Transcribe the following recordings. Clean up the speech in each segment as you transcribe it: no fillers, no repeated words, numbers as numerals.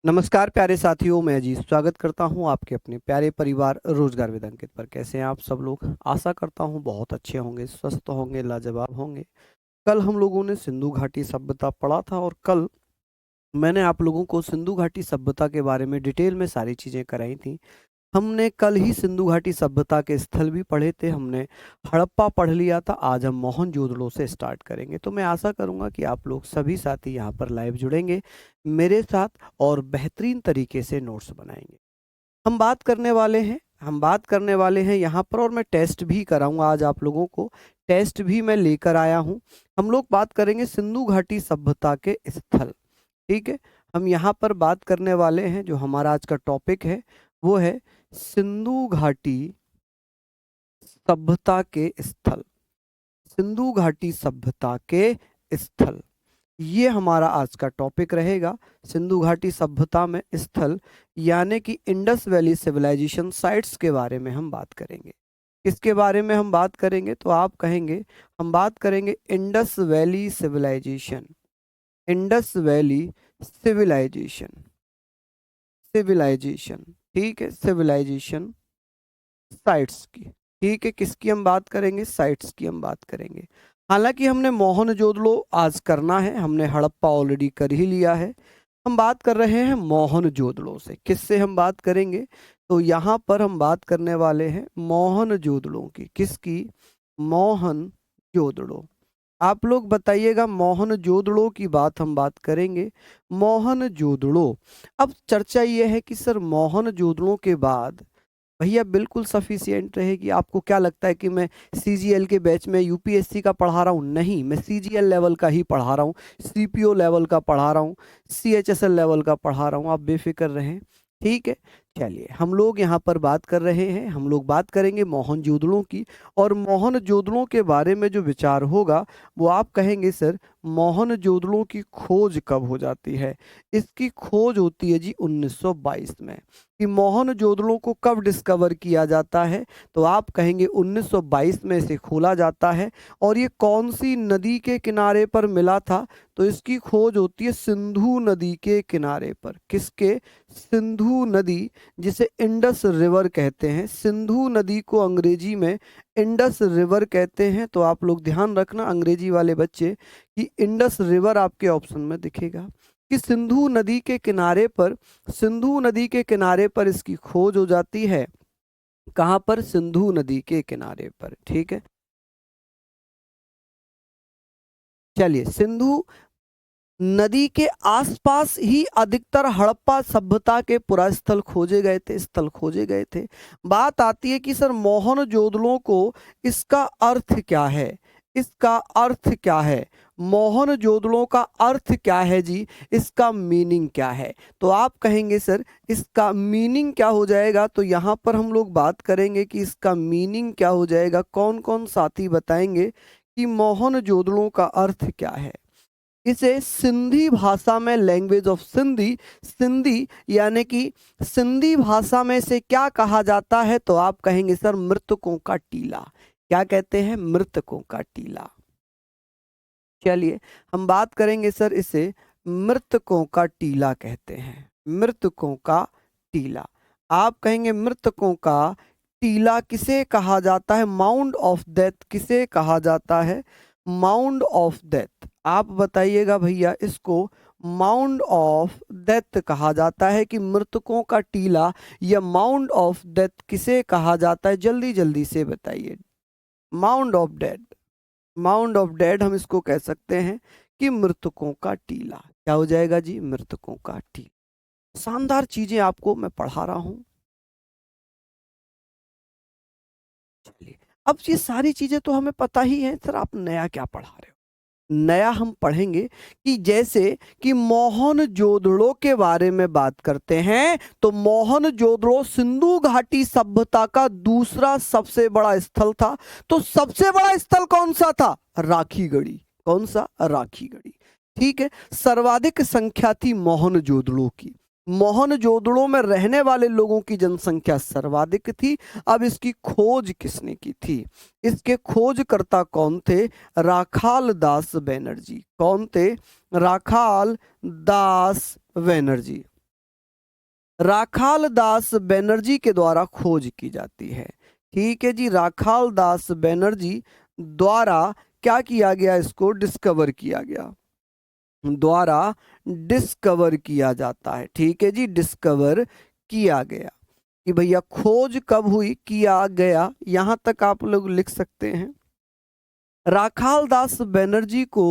नमस्कार प्यारे साथियों, मैं जी स्वागत करता हूं आपके अपने प्यारे परिवार रोजगार विद अंकित पर। कैसे हैं आप सब लोग? आशा करता हूं बहुत अच्छे होंगे, स्वस्थ होंगे, लाजवाब होंगे। कल हम लोगों ने सिंधु घाटी सभ्यता पढ़ा था और कल मैंने आप लोगों को सिंधु घाटी सभ्यता के बारे में डिटेल में सारी चीज़ें कराई थी। हमने कल ही सिंधु घाटी सभ्यता के स्थल भी पढ़े थे, हमने हड़प्पा पढ़ लिया था। आज हम मोहनजोदड़ो से स्टार्ट करेंगे। तो मैं आशा करूंगा कि आप लोग सभी साथी यहाँ पर लाइव जुड़ेंगे मेरे साथ और बेहतरीन तरीके से नोट्स बनाएंगे। हम बात करने वाले हैं यहाँ पर, और मैं टेस्ट भी कराऊंगा आज आप लोगों को। टेस्ट भी मैं लेकर आया हूँ। हम लोग बात करेंगे सिंधु घाटी सभ्यता के स्थल। ठीक है, हम यहाँ पर बात करने वाले हैं, जो हमारा आज का टॉपिक है वो है सिंधु घाटी सभ्यता के स्थल। सिंधु घाटी सभ्यता के स्थल, ये हमारा आज का टॉपिक रहेगा। सिंधु घाटी सभ्यता में स्थल यानी कि इंडस वैली सिविलाइजेशन साइट्स के बारे में हम बात करेंगे। किसके बारे में हम बात करेंगे? तो आप कहेंगे हम बात करेंगे Indus valley civilization. Indus valley civilization, civilization, ठीक है, सिविलाइजेशन साइट्स की। ठीक है, किसकी हम बात करेंगे? साइट्स की हम बात करेंगे। हालांकि हमने मोहनजोदड़ो आज करना है, हमने हड़प्पा ऑलरेडी कर ही लिया है। हम बात कर रहे हैं मोहनजोदड़ो से। किससे हम बात करेंगे? तो यहाँ पर हम बात करने वाले हैं मोहनजोदड़ो की। किसकी? मोहनजोदड़ो। आप लोग बताइएगा, मोहनजोदड़ो की बात हम बात करेंगे। मोहनजोदड़ो। अब चर्चा ये है कि सर मोहनजोदड़ो के बाद भैया बिल्कुल सफिशियंट रहेगी। आपको क्या लगता है कि मैं सीजीएल के बैच में यूपीएससी का पढ़ा रहा हूँ? नहीं, मैं सीजीएल लेवल का ही पढ़ा रहा हूँ, सीपीओ लेवल का पढ़ा रहा हूँ, सीएचएसएल लेवल का पढ़ा रहा हूँ। आप बेफिक्र रहें, ठीक है। चलिए, हम लोग यहाँ पर बात कर रहे हैं, हम लोग बात करेंगे मोहनजोदड़ो की। और मोहनजोदड़ो के बारे में जो विचार होगा वो आप कहेंगे सर मोहनजोदड़ो की खोज कब हो जाती है? इसकी खोज होती है जी 1922 में। कि मोहनजोदड़ो को कब डिस्कवर किया जाता है? तो आप कहेंगे 1922 में इसे खोला जाता है। और ये कौन सी नदी के किनारे पर मिला था? तो इसकी खोज होती है सिंधु नदी के किनारे पर। किसके? सिंधु नदी, जिसे इंडस रिवर कहते हैं। सिंधु नदी को अंग्रेजी में इंडस रिवर कहते हैं। तो आप लोग ध्यान रखना अंग्रेजी वाले बच्चे कि इंडस रिवर आपके ऑप्शन में दिखेगा। कि सिंधु नदी के किनारे पर, सिंधु नदी के किनारे पर इसकी खोज हो जाती है। कहां पर? सिंधु नदी के किनारे पर, ठीक है। चलिए, सिंधु नदी के आसपास ही अधिकतर हड़प्पा सभ्यता के पुरास्थल खोजे गए थे, स्थल खोजे गए थे। बात आती है कि सर मोहनजोदड़ो को इसका अर्थ क्या है? इसका अर्थ क्या है? मोहनजोदड़ो का अर्थ क्या है जी? इसका मीनिंग क्या है? तो आप कहेंगे सर इसका मीनिंग क्या हो जाएगा? तो यहाँ पर हम लोग बात करेंगे कि इसका मीनिंग क्या हो जाएगा। कौन कौन साथी बताएंगे कि मोहनजोदड़ो का अर्थ क्या है? इसे सिंधी भाषा में लैंग्वेज ऑफ सिंधी, सिंधी यानी कि सिंधी भाषा में से क्या कहा जाता है? तो आप कहेंगे सर मृतकों का टीला। क्या कहते हैं? मृतकों का टीला। चलिए, हम बात करेंगे सर इसे मृतकों का टीला कहते हैं। मृतकों का टीला। आप कहेंगे मृतकों का टीला किसे कहा जाता है? माउंड ऑफ डेथ किसे कहा जाता है? Mound of death. आप बताइएगा भैया, इसको माउंड ऑफ डेथ कहा जाता है कि मृतकों का टीला या माउंड ऑफ डेथ किसे कहा जाता है? जल्दी जल्दी से बताइए। Mound of death, mound of dead हम इसको कह सकते हैं कि मृतकों का टीला। क्या हो जाएगा जी? मृतकों का टीला। शानदार चीजें आपको मैं पढ़ा रहा हूं। चलिए, अब ये सारी चीजें तो हमें पता ही है, सर आप नया क्या पढ़ा रहे हो? नया हम पढ़ेंगे कि जैसे कि मोहनजोदड़ो के बारे में बात करते हैं तो मोहनजोदड़ो सिंधु घाटी सभ्यता का दूसरा सबसे बड़ा स्थल था। तो सबसे बड़ा स्थल कौन सा था? राखीगढ़ी। कौन सा? राखीगढ़ी, ठीक है। सर्वाधिक संख्या थी मोहनजोदड़ो की। मोहनजोदड़ो में रहने वाले लोगों की जनसंख्या सर्वाधिक थी। अब इसकी खोज किसने की थी? इसके खोजकर्ता कौन थे? राखाल दास बनर्जी। कौन थे? राखाल दास बनर्जी। राखाल दास बनर्जी के द्वारा खोज की जाती है। ठीक है जी, राखाल दास बनर्जी द्वारा क्या किया गया, इसको डिस्कवर किया गया, द्वारा डिस्कवर किया जाता है। ठीक है जी, डिस्कवर किया गया कि भैया खोज कब हुई, किया गया, यहां तक आप लोग लिख सकते हैं। राखाल दास बनर्जी को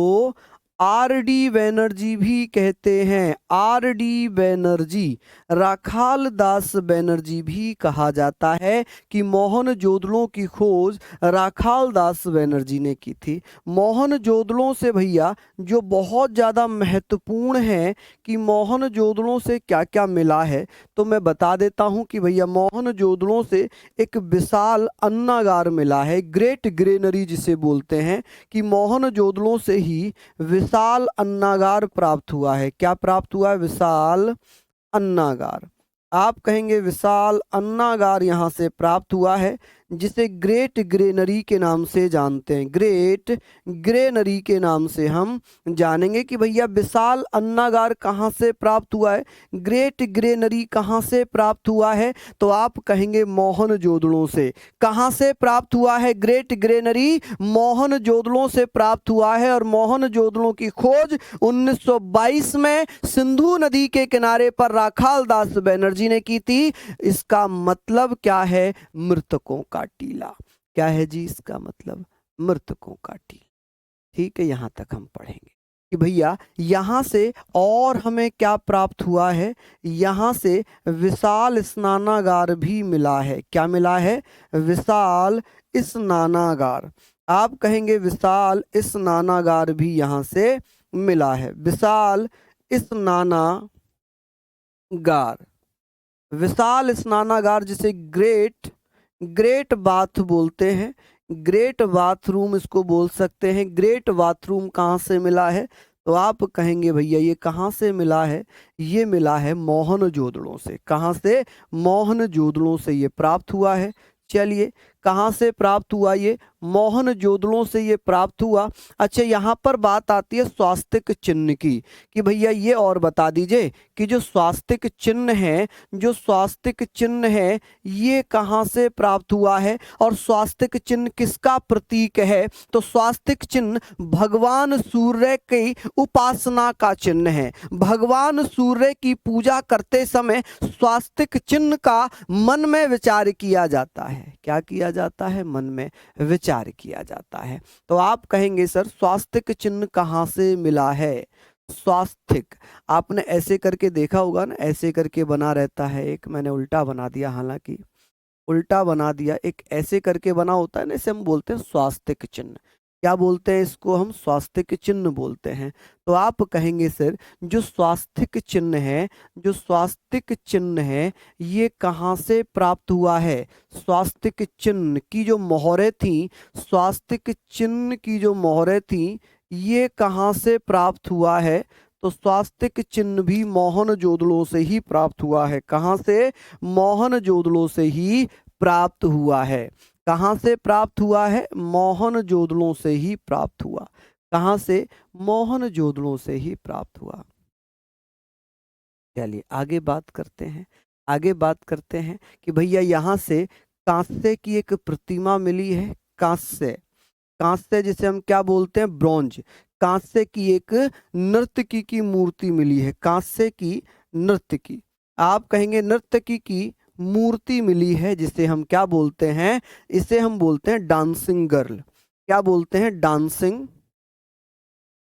आर डी बनर्जी भी कहते हैं। आर डी बनर्जी, राखाल दास बनर्जी भी कहा जाता है कि मोहनजोदड़ो की खोज राखाल दास बनर्जी ने की थी। मोहनजोदड़ो से भैया जो बहुत ज़्यादा महत्वपूर्ण है कि मोहनजोदड़ो से क्या क्या मिला है, तो मैं बता देता हूं कि भैया मोहनजोदड़ो से एक विशाल अन्नागार मिला है, ग्रेट ग्रेनरी जिसे बोलते हैं, कि मोहनजोदड़ो से ही विशाल अन्नागार प्राप्त हुआ है। क्या प्राप्त हुआ है? विशाल अन्नागार। आप कहेंगे विशाल अन्नागार यहां से प्राप्त हुआ है, जिसे ग्रेट ग्रेनरी के नाम से जानते हैं। ग्रेट ग्रेनरी के नाम से हम जानेंगे कि भैया विशाल अन्नागार कहाँ से प्राप्त हुआ है, ग्रेट ग्रेनरी कहाँ से प्राप्त हुआ है, तो आप कहेंगे मोहनजोदड़ो से। कहाँ से प्राप्त हुआ है ग्रेट ग्रेनरी? मोहनजोदड़ो से प्राप्त हुआ है। और मोहनजोदड़ो की खोज 1922 में सिंधु नदी के किनारे पर राखाल दास बनर्जी ने की थी। इसका मतलब क्या है? मृतकों का टीला। क्या है जी इसका मतलब? मृतकों का टीला। ठीक है, यहां तक हम पढ़ेंगे कि भैया यहां से और हमें क्या प्राप्त हुआ है, यहां से विशाल स्नानागार भी मिला है। क्या मिला है? विशाल स्नानागार। आप कहेंगे विशाल स्नानागार भी यहां से मिला है। विशाल स्नानागार, विशाल स्नानागार जिसे ग्रेट ग्रेट बाथ बोलते हैं, ग्रेट बाथरूम इसको बोल सकते हैं। ग्रेट बाथरूम कहाँ से मिला है? तो आप कहेंगे भैया ये कहाँ से मिला है? ये मिला है मोहनजोदड़ो से। कहाँ से? मोहनजोदड़ो से ये प्राप्त हुआ है। चलिए, कहाँ से प्राप्त हुआ? ये मोहनजोदड़ो से ये प्राप्त हुआ। अच्छा, यहाँ पर बात आती है स्वास्तिक चिन्ह की, कि भैया ये और बता दीजिए कि जो स्वास्तिक चिन्ह है, जो स्वास्तिक चिन्ह है ये कहाँ से प्राप्त हुआ है, और स्वास्तिक चिन्ह किसका प्रतीक है? तो स्वास्तिक चिन्ह भगवान सूर्य की उपासना का चिन्ह है। भगवान सूर्य की पूजा करते समय स्वास्तिक चिन्ह का मन में विचार किया जाता है। क्या किया जाता है? मन में विचार किया जाता है। तो आप कहेंगे सर स्वास्तिक चिन्ह कहाँ से मिला है? स्वास्तिक आपने ऐसे करके देखा होगा ना, ऐसे करके बना रहता है। एक मैंने उल्टा बना दिया, हालांकि उल्टा बना दिया, एक ऐसे करके बना होता है ना, इसे हम बोलते हैं स्वास्तिक चिन्ह। क्या बोलते हैं इसको? हम स्वास्तिक चिन्ह बोलते हैं। तो आप कहेंगे सर जो स्वास्तिक चिन्ह है, जो स्वास्तिक चिन्ह है ये कहाँ से प्राप्त हुआ है? स्वास्तिक चिन्ह की जो मोहरें थी, स्वास्तिक चिन्ह की जो मोहरें थी ये कहाँ से प्राप्त हुआ है? तो स्वास्तिक चिन्ह भी मोहनजोदड़ो से ही प्राप्त हुआ है। कहाँ से? मोहनजोदड़ो से ही प्राप्त हुआ है। कहाँ से प्राप्त हुआ है? मोहनजोदड़ो से ही प्राप्त हुआ। कहाँ से? मोहनजोदड़ो से ही प्राप्त हुआ। चलिए आगे बात करते हैं। आगे बात करते हैं कि भैया यहाँ से कांस्य की एक प्रतिमा मिली है। कांस्य, कांस्य जिसे हम क्या बोलते हैं? ब्रॉन्ज। कांस्य की एक नर्तकी की मूर्ति मिली है। कांस्य की नर्तकी, आप कहेंगे नर्तकी की मूर्ति मिली है, जिसे हम क्या बोलते हैं? इसे हम बोलते हैं डांसिंग गर्ल। क्या बोलते हैं? डांसिंग,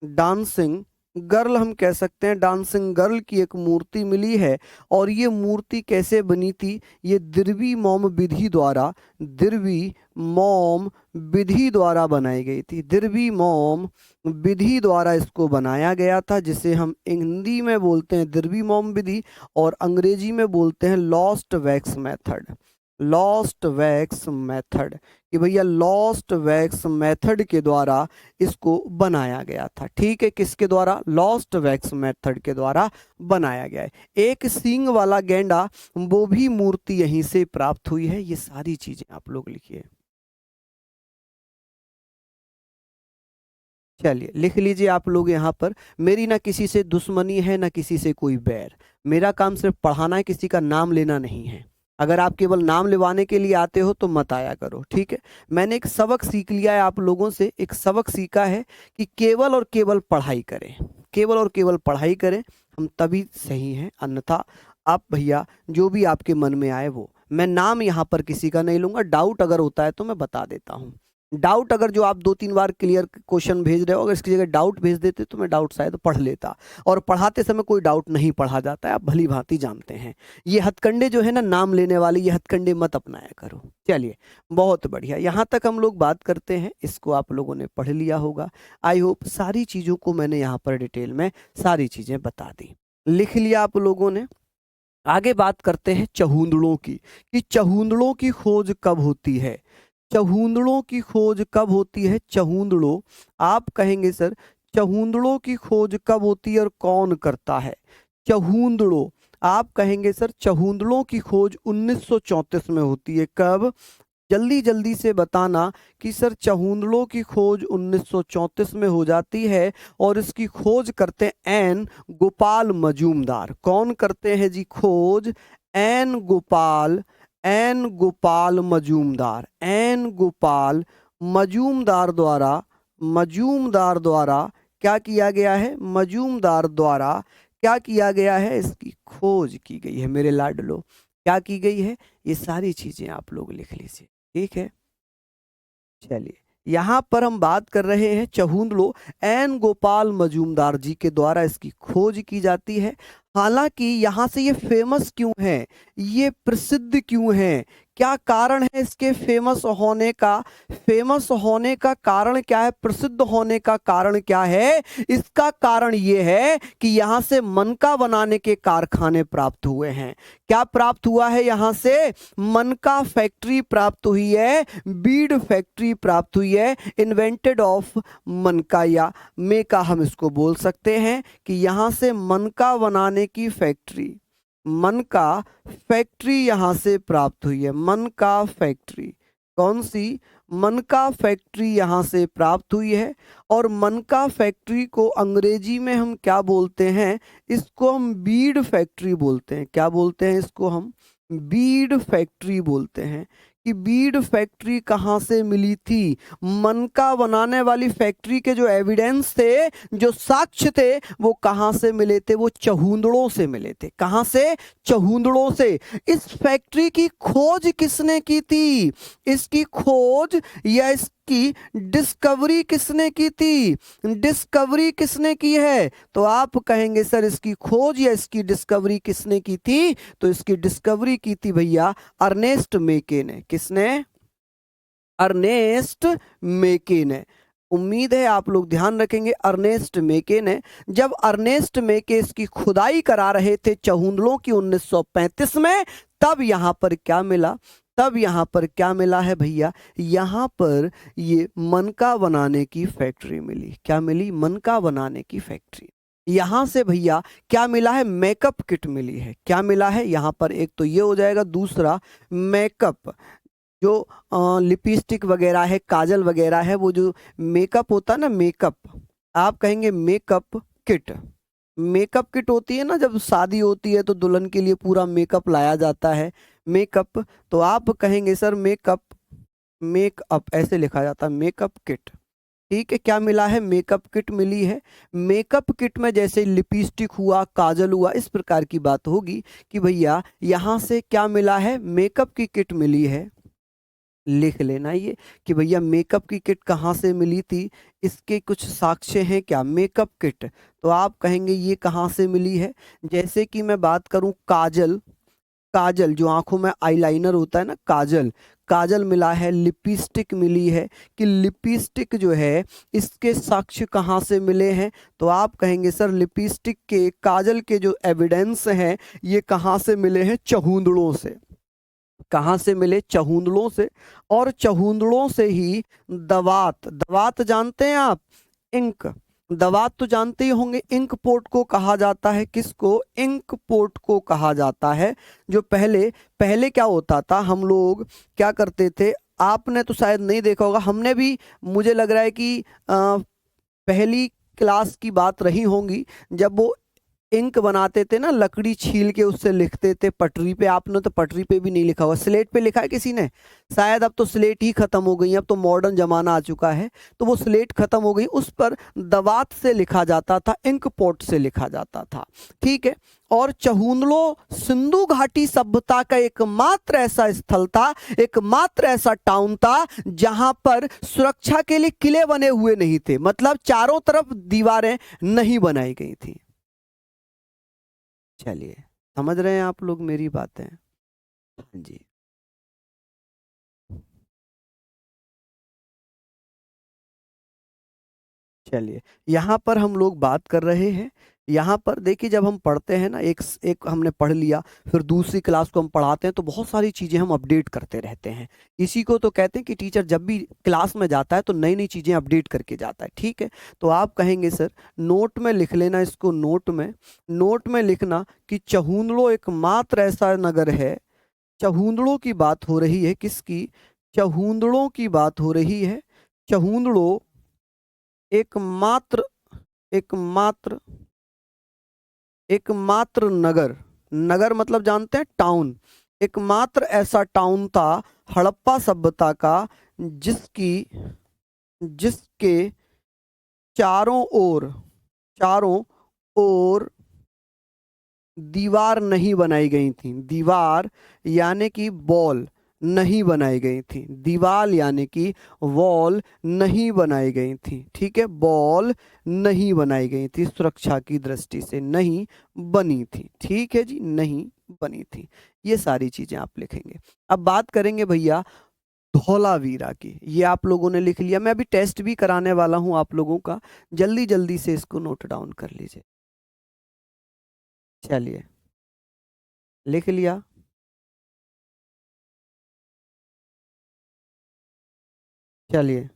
डांसिंग गर्ल हम कह सकते हैं। डांसिंग गर्ल की एक मूर्ति मिली है। और ये मूर्ति कैसे बनी थी? ये दिरवी मोम विधि द्वारा, दिरवी मोम विधि द्वारा बनाई गई थी। दिरवी मोम विधि द्वारा इसको बनाया गया था, जिसे हम हिंदी में बोलते हैं दिरवी मोम विधि और अंग्रेजी में बोलते हैं lost wax method. Lost wax method, कि भैया लॉस्ट वैक्स मेथड के द्वारा इसको बनाया गया था। ठीक है, किसके द्वारा? लॉस्ट वैक्स मेथड के द्वारा बनाया गया है। एक सींग वाला गेंडा, वो भी मूर्ति यहीं से प्राप्त हुई है। ये सारी चीजें आप लोग लिखिए। चलिए लिख लीजिए आप लोग यहाँ पर, मेरी ना किसी से दुश्मनी है ना किसी से कोई बैर, मेरा काम सिर्फ पढ़ाना है, किसी का नाम लेना नहीं है। अगर आप केवल नाम लिवाने के लिए आते हो तो मत आया करो, ठीक है। मैंने एक सबक सीख लिया है आप लोगों से, एक सबक सीखा है कि केवल और केवल पढ़ाई करें, केवल और केवल पढ़ाई करें, हम तभी सही हैं। अन्यथा आप भैया जो भी आपके मन में आए वो, मैं नाम यहाँ पर किसी का नहीं लूंगा। डाउट अगर होता है तो मैं बता देता हूँ। डाउट अगर जो आप 2-3 बार क्लियर क्वेश्चन भेज रहे हो, अगर इसकी जगह डाउट भेज देते तो मैं डाउट शायद पढ़ लेता। और पढ़ाते समय कोई डाउट नहीं पढ़ा जाता है, आप भली भांति जानते हैं। ये हथकंडे जो है ना नाम लेने वाले, ये हथकंडे मत अपनाया करो। चलिए बहुत बढ़िया, यहाँ तक हम लोग बात करते हैं, इसको आप लोगों ने पढ़ लिया होगा। आई होप सारी चीज़ों को मैंने यहाँ पर डिटेल में सारी चीज़ें बता दी, लिख लिया आप लोगों ने। आगे बात करते हैं चहुंदड़ों की, कि चहुंदड़ों की खोज कब होती है। चहुंदड़ों की खोज कब होती है। चहुंदड़ों, आप कहेंगे सर चहुंदड़ों की खोज कब होती है और कौन करता है। चहुंदड़ों, आप कहेंगे सर चहुंदड़ों की खोज 1934 में होती है। कब, जल्दी जल्दी से बताना कि सर चहुंदड़ों की खोज 1934 में हो जाती है और इसकी खोज करते हैं एन गोपाल मजूमदार। कौन करते हैं जी खोज, N Gopal, N Gopal Majumdar, N Gopal Majumdar द्वारा, मजूमदार द्वारा क्या किया गया है, मजूमदार द्वारा क्या किया गया है, इसकी खोज की गई है मेरे लाडलो। क्या की गई है, ये सारी चीजें आप लोग लिख लीजिए, ठीक है। चलिए यहाँ पर हम बात कर रहे हैं चहुंदड़ों, एन गोपाल मजूमदार जी के द्वारा इसकी खोज की जाती है। हालांकि यहाँ से ये फेमस क्यों है, ये प्रसिद्ध क्यों है, क्या कारण है इसके फेमस होने का। फेमस होने का कारण क्या है, प्रसिद्ध होने का कारण क्या है, इसका कारण ये है कि यहाँ से मनका बनाने के कारखाने प्राप्त हुए हैं। क्या प्राप्त हुआ है, यहाँ से मनका फैक्ट्री प्राप्त हुई है, बीड फैक्ट्री प्राप्त हुई है, इन्वेंटेड ऑफ मनका या मेका हम इसको बोल सकते हैं कि यहाँ से मनका बनाने की फैक्ट्री, मनका फैक्ट्री यहां से प्राप्त हुई है। मनका फैक्ट्री, कौन सी, मनका फैक्ट्री यहां से प्राप्त हुई है। और मनका फैक्ट्री को अंग्रेजी में हम क्या बोलते हैं, इसको हम बीड फैक्ट्री बोलते हैं। क्या बोलते हैं इसको हम, बीड फैक्ट्री बोलते हैं। कि बीड फैक्ट्री कहाँ से मिली थी, मनका बनाने वाली फैक्ट्री के जो एविडेंस थे, जो साक्ष्य थे, वो कहाँ से मिले थे, वो चहुंदड़ों से मिले थे। कहाँ से, चहुंदड़ों से। इस फैक्ट्री की खोज किसने की थी, इसकी खोज या इसकी डिस्कवरी किसने की थी, डिस्कवरी किसने की है। तो आप कहेंगे सर इसकी खोज या इसकी डिस्कवरी किसने की थी, तो इसकी डिस्कवरी की थी भैया अर्नेस्ट मेके ने। किसने, अर्नेस्ट मेके ने। उम्मीद है आप लोग ध्यान रखेंगे, अर्नेस्ट मेके ने। जब अर्नेस्ट मेके इसकी खुदाई करा रहे थे चहुंदड़ों की 1935 में, तब यहां पर क्या मिला, तब यहां पर क्या मिला है भैया, यहां पर ये मनका बनाने की फैक्ट्री मिली। क्या मिली, मनका बनाने की फैक्ट्री। यहां से भैया क्या मिला है, मेकअप किट मिली है। क्या मिला है यहां पर, एक तो ये हो जाएगा, दूसरा मेकअप, जो लिपस्टिक वगैरह है, काजल वगैरह है, वो जो मेकअप होता है ना, मेकअप, आप कहेंगे मेकअप किट। मेकअप किट होती है ना, जब शादी होती है तो दुल्हन के लिए पूरा मेकअप लाया जाता है, मेकअप। तो आप कहेंगे सर मेकअप, मेकअप ऐसे लिखा जाता है, मेकअप किट, ठीक है। क्या मिला है, मेकअप किट मिली है। मेकअप किट में जैसे लिपस्टिक हुआ, काजल हुआ, इस प्रकार की बात होगी कि भैया यहाँ से क्या मिला है, मेकअप की किट मिली है। लिख लेना ये कि भैया मेकअप की किट कहाँ से मिली थी, इसके कुछ साक्ष्य हैं क्या, मेकअप किट। तो आप कहेंगे ये कहाँ से मिली है। जैसे कि मैं बात करूं काजल, काजल जो आंखों में आईलाइनर होता है ना, काजल, काजल मिला है, लिपस्टिक मिली है, कि लिपस्टिक जो है इसके साक्ष्य कहाँ से मिले हैं। तो आप कहेंगे सर लिपस्टिक के, काजल के जो एविडेंस हैं ये कहाँ से मिले हैं, चहुंदड़ों से। कहाँ से मिले, चहुंदड़ों से। और चहुंदड़ों से ही दवात, दवात जानते हैं आप, इंक, दवात तो जानते ही होंगे। इंक पोर्ट को कहा जाता है, किसको, इंक पोर्ट को कहा जाता है। जो पहले पहले क्या होता था, हम लोग क्या करते थे, आपने तो शायद नहीं देखा होगा, हमने भी, मुझे लग रहा है कि पहली क्लास की बात रही होंगी जब वो इंक बनाते थे ना, लकड़ी छील के उससे लिखते थे पटरी पे। आपने तो पटरी पे भी नहीं लिखा हुआ, स्लेट पे लिखा है किसी ने? शायद अब तो स्लेट ही खत्म हो गई, अब तो मॉडर्न जमाना आ चुका है, तो वो स्लेट खत्म हो गई, उस पर दवात से लिखा जाता था, इंक पॉट से लिखा जाता था, ठीक है। और चहुंदड़ो सिंधु घाटी सभ्यता का एकमात्र ऐसा स्थल था, एकमात्र ऐसा टाउन था जहां पर सुरक्षा के लिए किले बने हुए नहीं थे, मतलब चारों तरफ दीवारें नहीं बनाई गई थी। चलिए, समझ रहे हैं आप लोग मेरी बातें? हाँ जी। चलिए, यहाँ पर हम लोग बात कर रहे हैं, यहाँ पर देखिए जब हम पढ़ते हैं ना, एक एक हमने पढ़ लिया, फिर दूसरी क्लास को हम पढ़ाते हैं तो बहुत सारी चीज़ें हम अपडेट करते रहते हैं। इसी को तो कहते हैं कि टीचर जब भी क्लास में जाता है तो नई नई चीज़ें अपडेट करके जाता है, ठीक है। तो आप कहेंगे सर नोट में लिख लेना इसको, नोट में लिखना कि चहुंदड़ो एकमात्र ऐसा नगर है, चहुंदड़ों की बात हो रही है, किसकी? चहुंदड़ों की बात हो रही है। चहुंदड़ो एकमात्र एकमात्र एकमात्र नगर, नगर मतलब जानते हैं टाउन, एकमात्र ऐसा टाउन था हड़प्पा सभ्यता का जिसकी जिसके चारों ओर दीवार नहीं बनाई गई थी, दीवार यानी कि बॉल नहीं बनाई गई थी, दीवार यानी कि वॉल नहीं बनाई गई थी, ठीक है, बॉल नहीं बनाई गई थी, सुरक्षा की दृष्टि से नहीं बनी थी, ठीक है जी, नहीं बनी थी। ये सारी चीजें आप लिखेंगे। अब बात करेंगे भैया धौलावीरा की, ये आप लोगों ने लिख लिया, मैं अभी टेस्ट भी कराने वाला हूं आप लोगों का, जल्दी जल्दी से इसको नोट डाउन कर लीजिए। चलिए, लिख लिया? चलिए,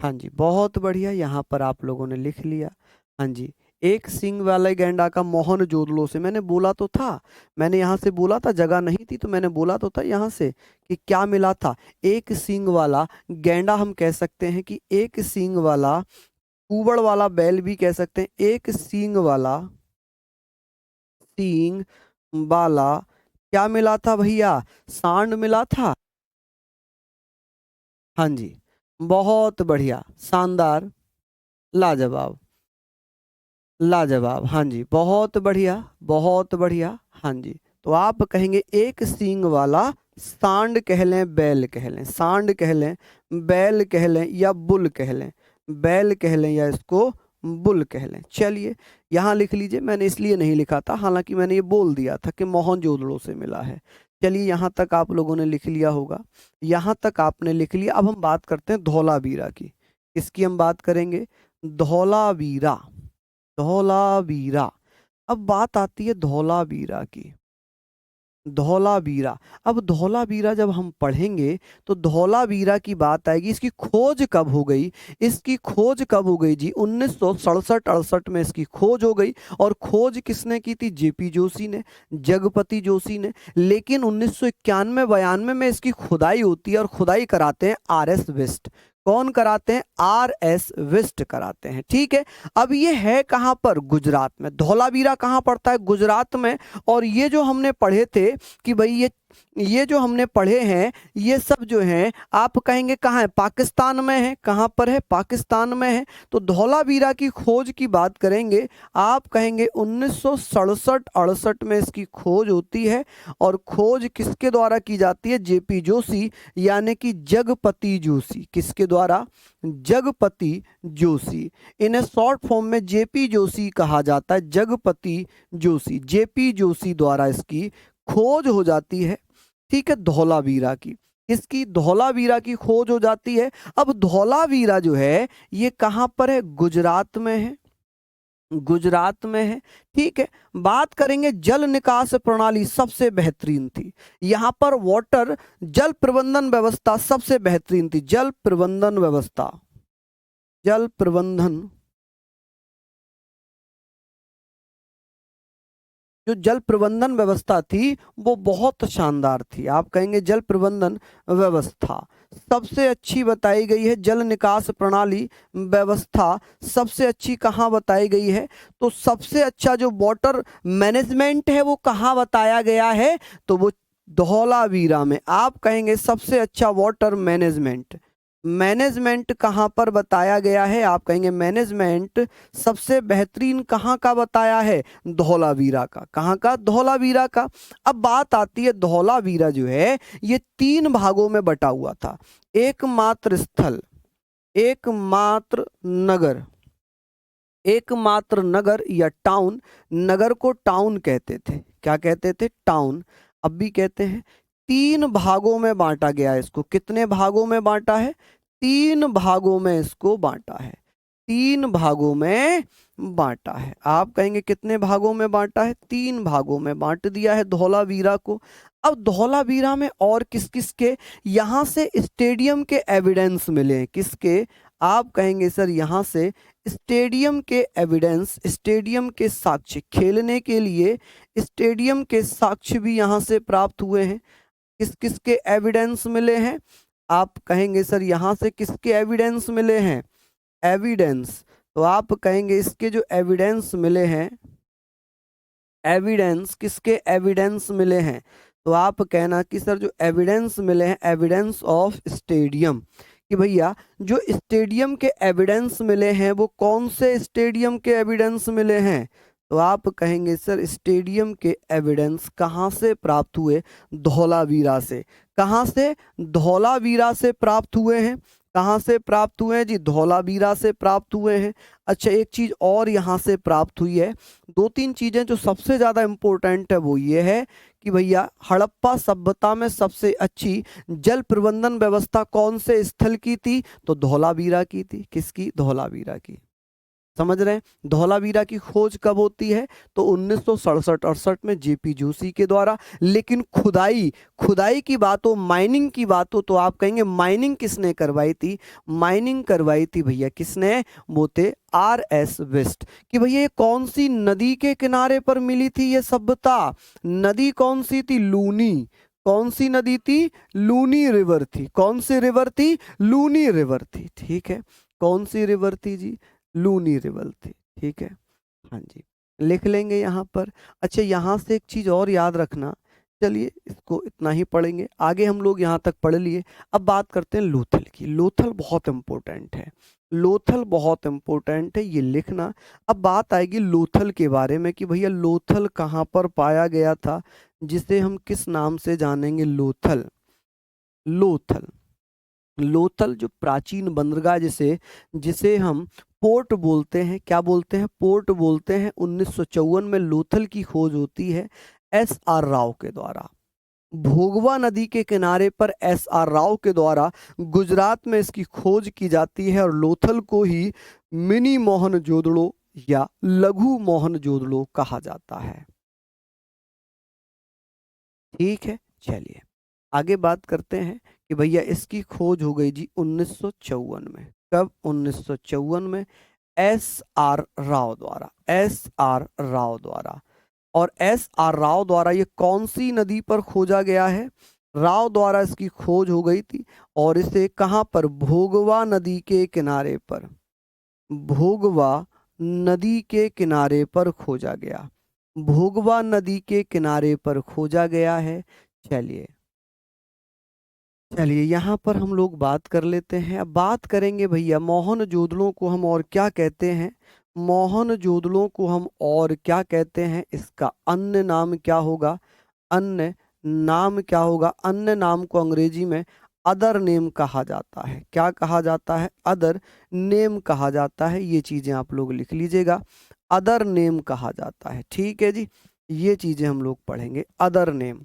हाँ जी, बहुत बढ़िया, यहाँ पर आप लोगों ने लिख लिया। हाँ जी, एक सींग वाले गैंडा का मोहनजोदड़ो से, मैंने बोला तो था, मैंने यहाँ से बोला था, जगह नहीं थी तो मैंने बोला तो था यहाँ से कि क्या मिला था, एक सींग वाला गैंडा हम कह सकते हैं कि एक सींग वाला, कुबड़ वाला बैल भी कह सकते हैं, एक सींग वाला क्या मिला था भैया? सांड मिला था। हाँ जी, बहुत बढ़िया, शानदार, लाजवाब, लाजवाब, हाँ जी, बहुत बढ़िया, बहुत बढ़िया। हाँ जी, तो आप कहेंगे एक सींग वाला सांड कह लें, बैल कह लें, सांड कह लें, बैल कह लें या बुल कह लें, बैल कह लें या इसको बुल कह लें। चलिए, यहाँ लिख लीजिए, मैंने इसलिए नहीं लिखा था, हालांकि मैंने ये बोल दिया था कि मोहनजोदड़ो से मिला है। चलिए, यहाँ तक आप लोगों ने लिख लिया होगा, यहाँ तक आपने लिख लिया। अब हम बात करते हैं धौलावीरा की, इसकी हम बात करेंगे, धौलावीरा, धौलावीरा। अब बात आती है धौलावीरा की, धौलावीरा। अब धौलावीरा जब हम पढ़ेंगे तो धौलावीरा की बात आएगी, इसकी खोज कब हो गई? इसकी खोज कब हो गई जी? 1967-68 में इसकी खोज हो गई। और खोज किसने की थी? जेपी जोशी ने, जगपति जोशी ने। लेकिन 1991-92 में इसकी खुदाई होती है और खुदाई कराते हैं RS वेस्ट। कौन कराते हैं? RS वेस्ट कराते हैं, ठीक है। अब ये है कहां पर? गुजरात में। धौलावीरा कहां पड़ता है? गुजरात में। और ये जो हमने पढ़े थे कि भाई ये जो हमने पढ़े हैं, ये सब जो हैं आप कहेंगे कहाँ है? पाकिस्तान में है। कहाँ पर है? पाकिस्तान में है। तो धौलावीरा की खोज की बात करेंगे, आप कहेंगे 1967-68 में इसकी खोज होती है। और खोज किसके द्वारा की जाती है? जेपी जोशी, यानी कि जगपति जोशी। किसके द्वारा? जगपति जोशी। इन्हें शॉर्ट फॉर्म में जेपी जोशी कहा जाता है, जगपति जोशी, जेपी जोशी द्वारा इसकी खोज हो जाती है, ठीक है, धौलावीरा की। इसकी धौलावीरा की खोज हो जाती है। अब धौलावीरा जो है ये कहां पर है? गुजरात में है, गुजरात में है, ठीक है। बात करेंगे जल निकास प्रणाली सबसे बेहतरीन थी यहां पर, वाटर जल प्रबंधन व्यवस्था सबसे बेहतरीन थी। जल प्रबंधन व्यवस्था, जल प्रबंधन, जो जल प्रबंधन व्यवस्था थी वो बहुत शानदार थी। आप कहेंगे जल प्रबंधन व्यवस्था सबसे अच्छी बताई गई है, जल निकास प्रणाली व्यवस्था सबसे अच्छी कहाँ बताई गई है? तो सबसे अच्छा जो वाटर मैनेजमेंट है वो कहाँ बताया गया है? तो वो धौलावीरा में। आप कहेंगे सबसे अच्छा वाटर मैनेजमेंट, मैनेजमेंट कहाँ पर बताया गया है? आप कहेंगे मैनेजमेंट सबसे बेहतरीन कहाँ का बताया है? धौलावीरा का। कहाँ का? धौलावीरा का। अब बात आती है, धौलावीरा जो है ये 3 भागों में बटा हुआ था। एकमात्र स्थल, एकमात्र नगर, एकमात्र नगर या टाउन, नगर को टाउन कहते थे। क्या कहते थे? टाउन। अब भी कहते हैं। 3 भागों में बांटा गया है इसको। कितने भागों में बांटा है? 3 भागों में इसको बांटा है। 3 भागों में बांटा है। आप कहेंगे कितने भागों में बांटा है? 3 भागों में बांट दिया है धौलावीरा को। अब धौलावीरा में और किस किस के यहां से स्टेडियम के एविडेंस मिले हैं? किसके? आप कहेंगे सर यहां से स्टेडियम के एविडेंस, स्टेडियम के साक्ष्य, खेलने के लिए स्टेडियम के साक्ष्य भी यहां से प्राप्त हुए हैं। किस किस के एविडेंस मिले हैं? आप कहेंगे सर यहां से किसके एविडेंस मिले हैं? एविडेंस। तो आप कहेंगे इसके जो एविडेंस मिले हैं, एविडेंस, किसके एविडेंस मिले हैं? तो आप कहना कि सर जो एविडेंस मिले हैं, एविडेंस ऑफ स्टेडियम, कि भैया जो स्टेडियम के एविडेंस मिले हैं वो कौन से स्टेडियम के एविडेंस मिले हैं? तो आप कहेंगे सर स्टेडियम के एविडेंस कहाँ से प्राप्त हुए? धौलावीरा से। कहाँ से? धौलावीरा से प्राप्त हुए हैं। कहाँ से प्राप्त हुए हैं जी? धौलावीरा से प्राप्त हुए हैं। अच्छा, एक चीज और यहाँ से प्राप्त हुई है। 2-3 चीजें जो सबसे ज्यादा इंपॉर्टेंट है वो ये है कि भैया हड़प्पा सभ्यता में सबसे अच्छी जल प्रबंधन व्यवस्था कौन से स्थल की थी? तो धौलावीरा की थी। किसकी? धौलावीरा की। समझ रहे हैं? धौलावीरा की खोज कब होती है? तो 1967-68 में जेपी जोशी के द्वारा। लेकिन खुदाई, खुदाई की बात हो, माइनिंग की बात हो, तो आप कहेंगे माइनिंग किसने करवाई थी? माइनिंग करवाई थी भैया किसने? वो थे RS वेस्ट। कि भैया ये कौन सी नदी के किनारे पर मिली थी ये सभ्यता? नदी कौन सी थी? लूनी। कौन सी नदी थी? लूनी रिवर थी। कौन सी रिवर थी? लूनी रिवर थी। ठीक है, कौन सी रिवर थी जी? लूनी रिवर थी। ठीक है, हाँ जी, लिख लेंगे यहाँ पर। अच्छा, यहाँ से एक चीज और याद रखना। चलिए इसको इतना ही पढ़ेंगे, आगे हम लोग यहाँ तक पढ़ लिए। अब बात करते हैं लोथल की। लोथल बहुत इंपॉर्टेंट है, लोथल बहुत इंपॉर्टेंट है, ये लिखना। अब बात आएगी लोथल के बारे में कि भैया लोथल कहाँ पर पाया गया था, जिसे हम किस नाम से जानेंगे? लोथल। लोथल, लोथल जो प्राचीन बंदरगाह, जिसे जिसे हम पोर्ट बोलते हैं। क्या बोलते हैं? पोर्ट बोलते हैं। 1954 में लोथल की खोज होती है SR राव के द्वारा। भोगवा नदी के किनारे पर SR राव के द्वारा गुजरात में इसकी खोज की जाती है और लोथल को ही मिनी मोहनजोदड़ो या लघु मोहनजोदड़ो कहा जाता है। ठीक है, चलिए आगे बात करते हैं कि भैया इसकी खोज हो गई जी 1954 में। कब? 1954 में SR राव द्वारा। SR राव द्वारा। और SR राव द्वारा ये कौन सी नदी पर खोजा गया है? राव द्वारा इसकी खोज हो गई थी और इसे कहां पर? भोगवा नदी के किनारे पर, भोगवा नदी के किनारे पर खोजा गया। भोगवा नदी के किनारे पर खोजा गया है। चलिए चलिए यहाँ पर हम लोग बात कर लेते हैं। अब बात करेंगे भैया मोहनजोदड़ो को हम और क्या कहते हैं? मोहनजोदड़ो को हम और क्या कहते हैं? इसका अन्य नाम क्या होगा? अन्य नाम क्या होगा? अन्य नाम को अंग्रेजी में अदर नेम कहा जाता है। क्या कहा जाता है? अदर नेम कहा जाता है। ये चीजें आप लोग लिख लीजिएगा, अदर नेम कहा जाता है। ठीक है जी, ये चीजें हम लोग पढ़ेंगे, अदर नेम।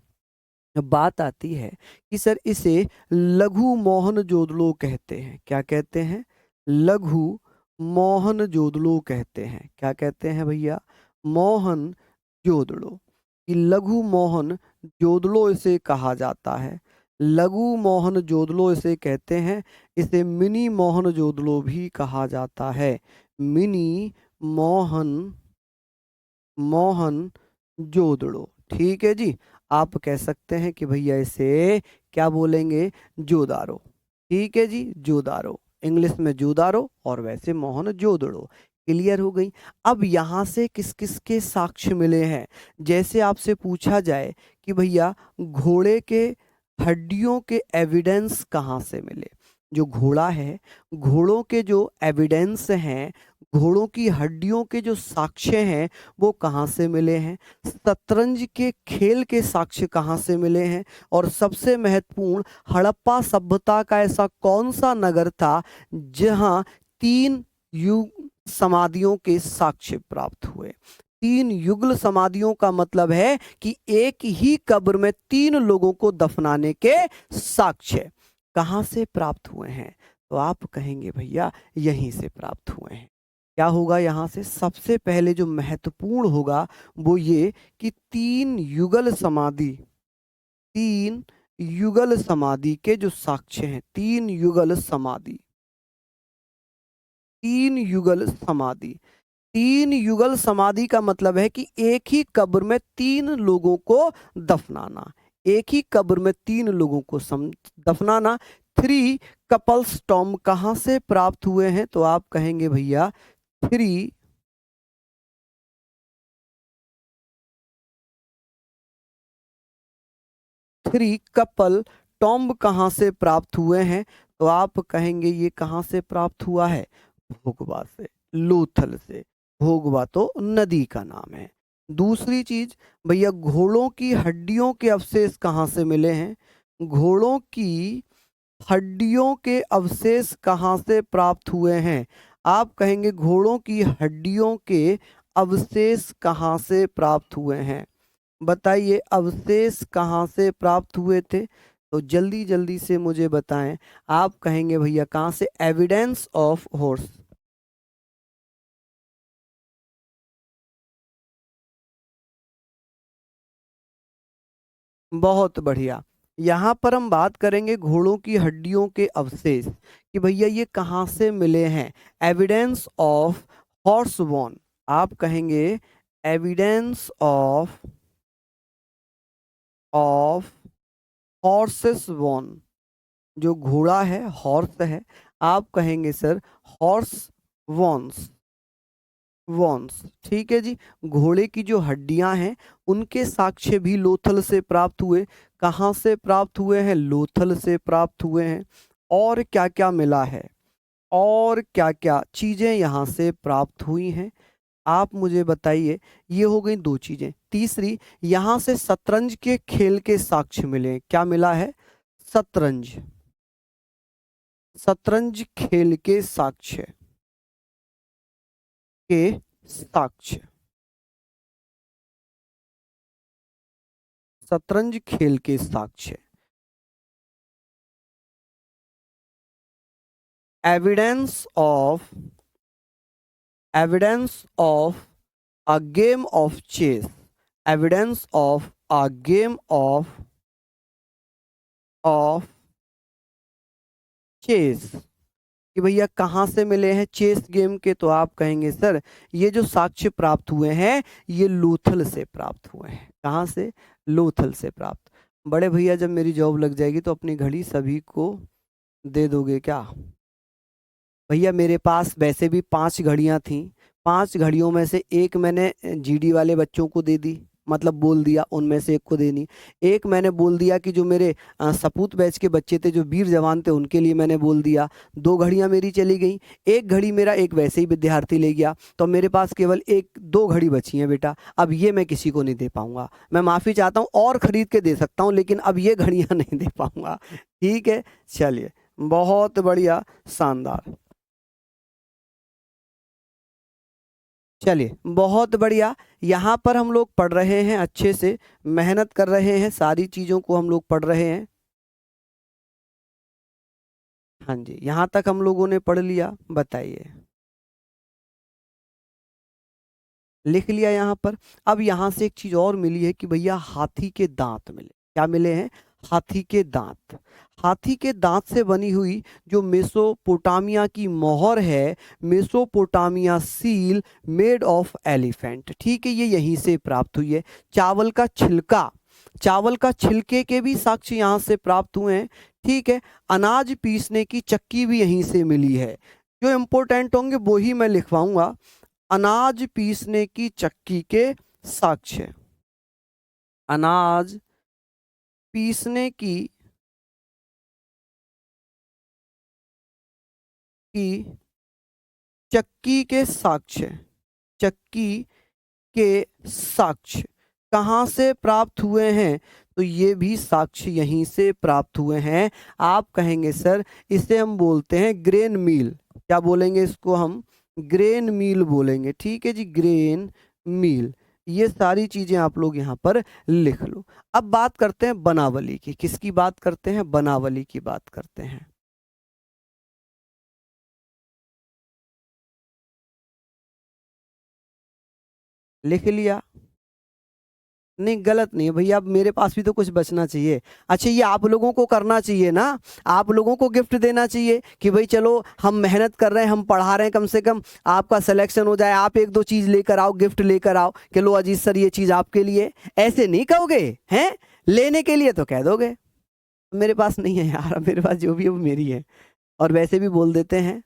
बात आती है कि सर इसे लघु मोहनजोदड़ो कहते हैं। क्या कहते हैं? लघु मोहनजोदड़ो कहते हैं। क्या कहते हैं भैया? मोहनजोदड़ो। कि लघु मोहनजोदड़ो इसे कहा जाता है। लघु मोहनजोदड़ो इसे कहते हैं। इसे मिनी मोहनजोदड़ो भी कहा जाता है। मिनी मोहनजोदड़ो। ठीक है जी, आप कह सकते हैं कि भैया इसे क्या बोलेंगे? जोदारो। ठीक है जी, जोदारो, इंग्लिश में जोदारो और वैसे मोहनजोदड़ो। क्लियर हो गई। अब यहाँ से किस किस के साक्ष्य मिले हैं? जैसे आपसे पूछा जाए कि भैया घोड़े के हड्डियों के एविडेंस कहाँ से मिले? जो घोड़ा है, घोड़ों के जो एविडेंस हैं, घोड़ों की हड्डियों के जो साक्ष्य हैं, वो कहाँ से मिले हैं? शतरंज के खेल के साक्ष्य कहाँ से मिले हैं? और सबसे महत्वपूर्ण, हड़प्पा सभ्यता का ऐसा कौन सा नगर था जहां 3 युग समाधियों के साक्ष्य प्राप्त हुए? 3 युगल समाधियों का मतलब है कि एक ही कब्र में 3 लोगों को दफनाने के साक्ष्य कहां से प्राप्त हुए हैं? तो आप कहेंगे भैया यहीं से प्राप्त हुए हैं। क्या होगा यहां से? सबसे पहले जो महत्वपूर्ण होगा वो ये कि 3 युगल समाधि, 3 युगल समाधि के जो साक्ष्य हैं, 3 युगल समाधि, 3 युगल समाधि, 3 युगल समाधि का मतलब है कि एक ही कब्र में 3 लोगों को दफनाना, एक ही कब्र में 3 लोगों को दफनाना। 3 कपल्स टॉम कहां से प्राप्त हुए हैं? तो आप कहेंगे भैया 3 कपल टॉम्ब कहां से प्राप्त हुए हैं? तो आप कहेंगे ये कहां से प्राप्त हुआ है? भोगवा से, लोथल से। भोगवा तो नदी का नाम है। दूसरी चीज भैया, घोड़ों की हड्डियों के अवशेष कहाँ से मिले हैं? घोड़ों की हड्डियों के अवशेष कहाँ से प्राप्त हुए हैं? आप कहेंगे घोड़ों की हड्डियों के अवशेष कहाँ से प्राप्त हुए हैं? बताइए अवशेष कहाँ से प्राप्त हुए थे? तो जल्दी जल्दी से मुझे बताएं। आप कहेंगे भैया कहाँ से? Evidence of horse. बहुत बढ़िया। यहाँ पर हम बात करेंगे घोड़ों की हड्डियों के अवशेष कि भैया ये कहाँ से मिले हैं। Evidence of horse bone. आप कहेंगे एविडेंस ऑफ हॉर्सेस बोन। जो घोड़ा है, हॉर्स है, आप कहेंगे सर हॉर्स वॉन्स, वॉन्स। ठीक है जी। घोड़े की जो हड्डियां हैं उनके साक्ष्य भी लोथल से प्राप्त हुए। कहाँ से प्राप्त हुए हैं? लोथल से प्राप्त हुए हैं। और क्या क्या मिला है? और क्या क्या चीजें यहाँ से प्राप्त हुई हैं? आप मुझे बताइए। ये हो गई 2 चीजें। तीसरी, यहाँ से शतरंज के खेल के साक्ष्य मिले। क्या मिला है? शतरंज, शतरंज खेल के साक्ष्य, के साक्ष्य, शतरंज खेल के साक्ष्य। Evidence of, evidence of a game of chess, evidence of a game of chess. कि भैया कहाँ से मिले हैं चेस गेम के? तो आप कहेंगे सर ये जो साक्ष्य प्राप्त हुए हैं ये लोथल से प्राप्त हुए हैं। कहाँ से? लोथल से प्राप्त। बड़े भैया जब मेरी जॉब लग जाएगी तो अपनी घड़ी सभी को दे दोगे क्या? भैया मेरे पास वैसे भी 5 घड़ियां थी। 5 घड़ियों में से एक मैंने जीडी वाले बच्चों को दे दी, मतलब बोल दिया उनमें से एक को देनी। एक मैंने बोल दिया कि जो मेरे सपूत बैच के बच्चे थे, जो वीर जवान थे, उनके लिए मैंने बोल दिया। 2 घड़ियां मेरी चली गई। एक घड़ी मेरा एक वैसे ही विद्यार्थी ले गया। तो मेरे पास केवल एक 2 घड़ी बची हैं बेटा। अब ये मैं किसी को नहीं दे पाऊंगा। मैं माफ़ी चाहता हूँ, और खरीद के दे सकता हूँ लेकिन अब ये घड़ियां नहीं दे पाऊंगा। ठीक है, चलिए, बहुत बढ़िया, शानदार। चलिए बहुत बढ़िया। यहाँ पर हम लोग पढ़ रहे हैं, अच्छे से मेहनत कर रहे हैं, सारी चीज़ों को हम लोग पढ़ रहे हैं। हाँ जी, यहाँ तक हम लोगों ने पढ़ लिया। बताइए, लिख लिया यहाँ पर? अब यहाँ से एक चीज़ और मिली है कि भैया हाथी के दांत मिले। क्या मिले हैं? हाथी के दांत। हाथी के दांत से बनी हुई जो मेसोपोटामिया की मोहर है, Mesopotamia seal made of elephant. ठीक है, ये यहीं से प्राप्त हुई है। चावल का छिलका, चावल का छिलके के भी साक्ष्य यहाँ से प्राप्त हुए हैं। ठीक है। अनाज पीसने की चक्की भी यहीं से मिली है। जो इंपॉर्टेंट होंगे वो ही मैं लिखवाऊंगा। अनाज पीसने की चक्की के साक्ष्य, अनाज पीसने की चक्की के साक्ष्य, चक्की के साक्ष्य कहाँ से प्राप्त हुए हैं? तो ये भी साक्ष्य यहीं से प्राप्त हुए हैं। आप कहेंगे सर इसे हम बोलते हैं ग्रेन मील। क्या बोलेंगे इसको हम? ग्रेन मील बोलेंगे। ठीक है जी, ग्रेन मील। ये सारी चीजें आप लोग यहाँ पर लिख लो। अब बात करते हैं बनावली की। किसकी बात करते हैं? बनावली की बात करते हैं। लिख लिया? नहीं, गलत नहीं है भैया, अब मेरे पास भी तो कुछ बचना चाहिए। अच्छा, ये आप लोगों को करना चाहिए ना, आप लोगों को गिफ्ट देना चाहिए कि भाई चलो हम मेहनत कर रहे हैं, हम पढ़ा रहे हैं, कम से कम आपका सिलेक्शन हो जाए, आप एक दो चीज लेकर आओ, गिफ्ट लेकर आओ कि लो अजीत सर ये चीज आपके लिए। ऐसे नहीं कहोगे हैं? लेने के लिए तो कह दोगे। मेरे पास नहीं है यार, मेरे पास जो भी है वो मेरी है। और वैसे भी बोल देते हैं,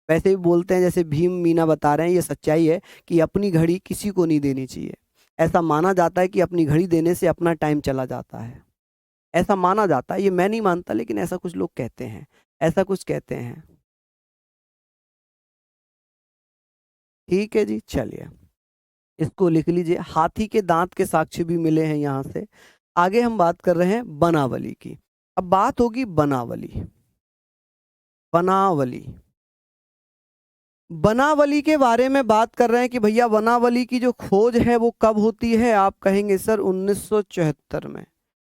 वैसे भी बोलते हैं, जैसे भीम मीना बता रहे हैं, ये सच्चाई है कि अपनी घड़ी किसी को नहीं देनी चाहिए। ऐसा माना जाता है कि अपनी घड़ी देने से अपना टाइम चला जाता है। ऐसा माना जाता है, ये मैं नहीं मानता, लेकिन ऐसा कुछ लोग कहते हैं, ऐसा कुछ कहते हैं। ठीक है जी, चलिए इसको लिख लीजिए। हाथी के दांत के साक्ष्य भी मिले हैं यहां से। आगे हम बात कर रहे हैं बनावली की। अब बात होगी बनावली। बनावली, बनावली के बारे में बात कर रहे हैं कि भैया बनावली की जो खोज है वो कब होती है? आप कहेंगे सर 1974 में,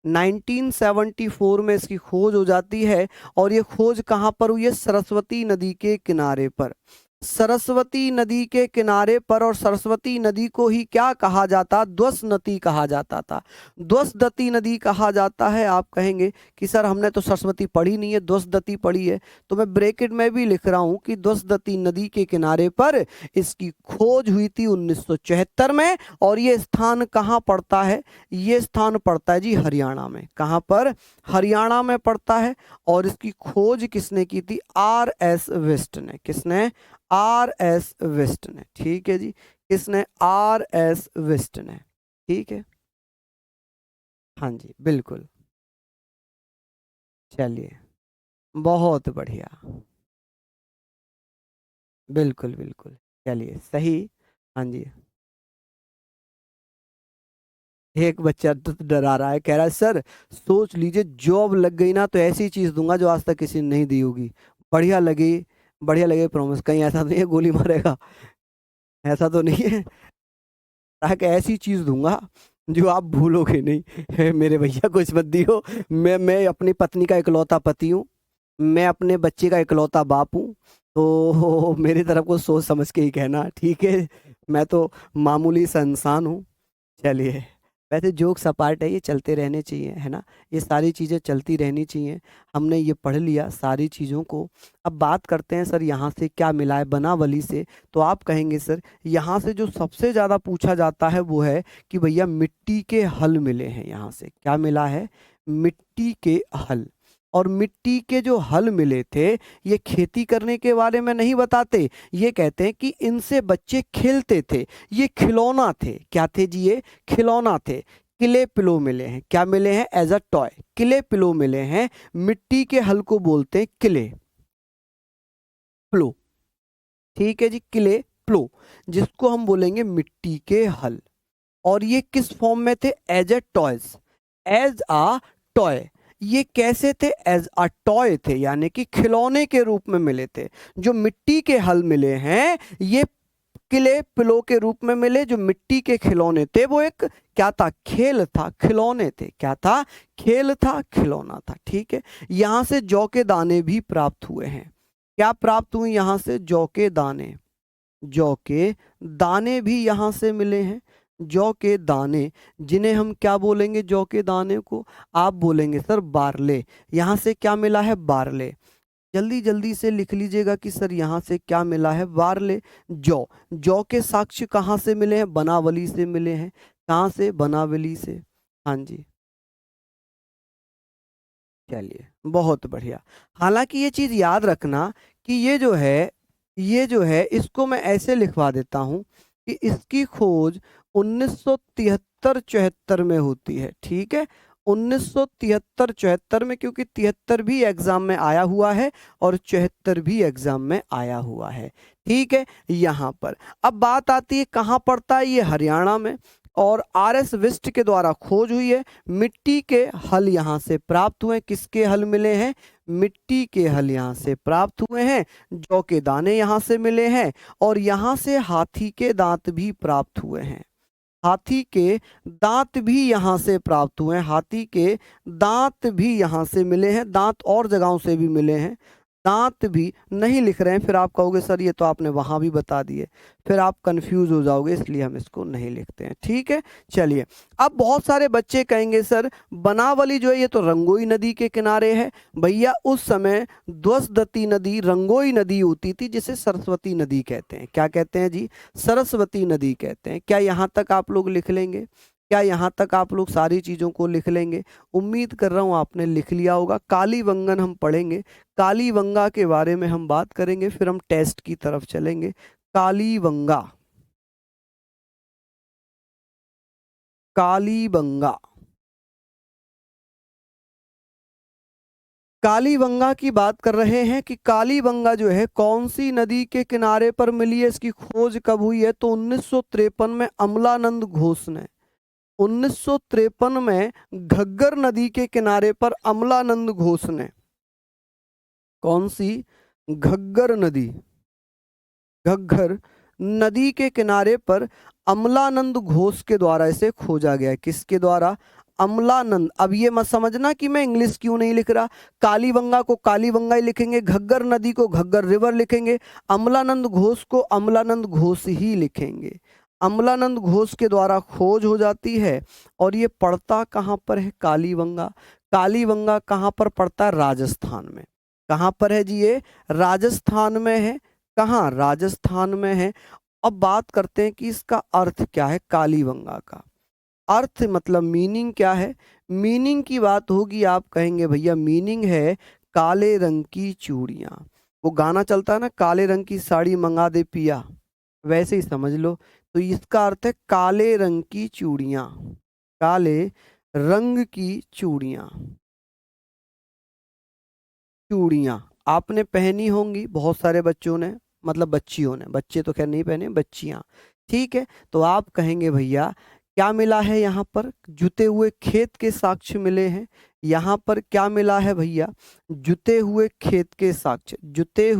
1974 में इसकी खोज हो जाती है। और ये खोज कहाँ पर हुई है? सरस्वती नदी के किनारे पर। सरस्वती नदी के किनारे पर। और सरस्वती नदी को ही क्या कहा जाता? द्वसनती कहा जाता था। द्वसदती नदी कहा जाता है। आप कहेंगे कि सर हमने तो सरस्वती पढ़ी नहीं है, द्वसदती पढ़ी है। तो मैं ब्रैकेट में भी लिख रहा हूं कि द्वसदती नदी के किनारे पर इसकी खोज हुई थी 1974 में। और ये स्थान कहाँ पड़ता है? ये स्थान पड़ता है जी हरियाणा में। कहाँ पर? हरियाणा में पड़ता है। और इसकी खोज किसने की थी? आर एस वेस्ट ने। किसने? आर एस वेस्ट ने। ठीक है जी, किसने? आर एस वेस्ट ने। ठीक है, हाँ जी बिल्कुल। चलिए, बहुत बढ़िया, बिल्कुल बिल्कुल। चलिए सही। हाँ जी। एक बच्चा तो डरा रहा है, कह रहा है सर सोच लीजिए जॉब लग गई ना तो ऐसी चीज दूंगा जो आज तक किसी ने नहीं दी होगी। बढ़िया लगी, बढ़िया लगे प्रॉमिस। कहीं ऐसा तो नहीं है गोली मारेगा? ऐसा तो नहीं है? कि ऐसी चीज दूंगा जो आप भूलोगे नहीं। मेरे भैया कुछ मत दियो। मैं अपनी पत्नी का इकलौता पति हूँ, मैं अपने बच्चे का इकलौता बाप हूँ। तो मेरी तरफ को सोच समझ के ही कहना, ठीक है? मैं तो मामूली सा इंसान हूँ। चलिए, वैसे जोक सपाट है, ये चलते रहने चाहिए, है ना? ये सारी चीज़ें चलती रहनी चाहिए। हमने ये पढ़ लिया सारी चीज़ों को। अब बात करते हैं सर यहाँ से क्या मिला है बनावली से। तो आप कहेंगे सर यहाँ से जो सबसे ज़्यादा पूछा जाता है वो है कि भैया मिट्टी के हल मिले हैं। यहाँ से क्या मिला है? मिट्टी के हल। और मिट्टी के जो हल मिले थे ये खेती करने के बारे में नहीं बताते। ये कहते हैं कि इनसे बच्चे खेलते थे, ये खिलौना थे। क्या थे जी? ये खिलौना थे। किले पिलो मिले हैं। क्या मिले हैं? एज अ टॉय किले पिलो मिले हैं। मिट्टी के हल को बोलते हैं किले प्लो। ठीक है जी, किले प्लो, जिसको हम बोलेंगे मिट्टी के हल। और ये किस फॉर्म में थे? As a toys, as a toy. ये कैसे थे? एज अ टॉय थे, यानी कि खिलौने के रूप में मिले थे। जो मिट्टी के हल मिले हैं ये किले पिलो के रूप में मिले। जो मिट्टी के खिलौने थे वो एक क्या था? खेल था, खिलौने थे। क्या था? खेल था, खिलौना था। ठीक है। यहां से जौ के दाने भी प्राप्त हुए हैं। क्या प्राप्त हुए यहां से? जौ के दाने। जौ के दाने भी यहां से मिले हैं। जौ के दाने, जिन्हें हम क्या बोलेंगे? जौ के दाने को आप बोलेंगे सर बारले। यहां से क्या मिला है? बारले। जल्दी जल्दी से लिख लीजिएगा कि सर यहाँ से क्या मिला है? बारले। जौ। जौ के साक्ष्य कहाँ से मिले हैं? बनावली से मिले हैं। कहाँ से? बनावली से। हाँ जी। चलिए बहुत बढ़िया। हालांकि ये चीज याद रखना कि ये जो है इसको मैं ऐसे लिखवा देता हूं कि इसकी खोज 1973-74 में होती है। ठीक है, 1973-74 में, क्योंकि 73 भी एग्जाम में आया हुआ है और 74 भी एग्जाम में आया हुआ है। ठीक है, यहाँ पर अब बात आती है कहाँ पड़ता है, ये हरियाणा में, और आर एस विस्ट के द्वारा खोज हुई है। मिट्टी के हल यहाँ से प्राप्त हुए। किसके हल मिले हैं? मिट्टी के हल यहाँ से प्राप्त हुए हैं। जौ के दाने यहाँ से मिले हैं और यहाँ से हाथी के दांत भी प्राप्त हुए हैं। हाथी के दांत भी यहाँ से प्राप्त हुए हैं। हाथी के दांत भी यहाँ से मिले हैं। दांत और जगहों से भी मिले हैं। दांत भी नहीं लिख रहे हैं, फिर आप कहोगे सर ये तो आपने वहां भी बता दिए, फिर आप कंफ्यूज हो जाओगे, इसलिए हम इसको नहीं लिखते हैं। ठीक है, चलिए। अब बहुत सारे बच्चे कहेंगे सर बनावली जो है ये तो रंगोई नदी के किनारे है। भैया उस समय ध्वजदती नदी रंगोई नदी होती थी, जिसे सरस्वती नदी कहते हैं। क्या कहते हैं जी? सरस्वती नदी कहते हैं। क्या यहाँ तक आप लोग लिख लेंगे? क्या यहाँ तक आप लोग सारी चीज़ों को लिख लेंगे? उम्मीद कर रहा हूँ आपने लिख लिया होगा। कालीबंगन हम पढ़ेंगे, कालीबंगा के बारे में हम बात करेंगे, फिर हम टेस्ट की तरफ चलेंगे। कालीबंगा, कालीबंगा, कालीबंगा की बात कर रहे हैं कि कालीबंगा जो है कौन सी नदी के किनारे पर मिली है, इसकी खोज कब हुई है? तो 1953 में अमलानंद घोष ने, 1953 में घग्गर नदी के किनारे पर अमलानंद घोष ने, कौन सी? घग्गर नदी, घग्गर नदी के किनारे पर अमलानंद घोष के द्वारा इसे खोजा गया है। किसके द्वारा? अमलानंद। अब ये मत समझना कि मैं इंग्लिश क्यों नहीं लिख रहा। कालीबंगा को कालीबंगा ही लिखेंगे, घग्गर नदी को घग्गर रिवर लिखेंगे, अमलानंद घोष को अमलानंद घोष ही लिखेंगे। अमलानंद घोष के द्वारा खोज हो जाती है। और ये पड़ता कहाँ पर है? कालीबंगा। कालीबंगा कहाँ पर पड़ता है? राजस्थान में। कहाँ पर है जी? ये राजस्थान में है। कहाँ? राजस्थान में है। अब बात करते हैं कि इसका अर्थ क्या है कालीबंगा का। अर्थ मतलब मीनिंग क्या है? मीनिंग की बात होगी, आप कहेंगे भैया मीनिंग है काले रंग की चूड़ियां। वो गाना चलता है ना, काले रंग की साड़ी मंगा दे पिया, वैसे ही समझ लो। तो इसका अर्थ है काले रंग की चूड़ियां, काले रंग की चूड़ियां। चूड़ियां आपने पहनी होंगी, बहुत सारे बच्चों ने, मतलब बच्चियों ने, बच्चे तो खैर नहीं पहने, बच्चियां। ठीक है, तो आप कहेंगे भैया क्या मिला है यहाँ पर? जुते हुए खेत के साक्ष्य मिले हैं। यहाँ पर क्या मिला है भैया? जुते हुए खेत के साक्ष्य, जुते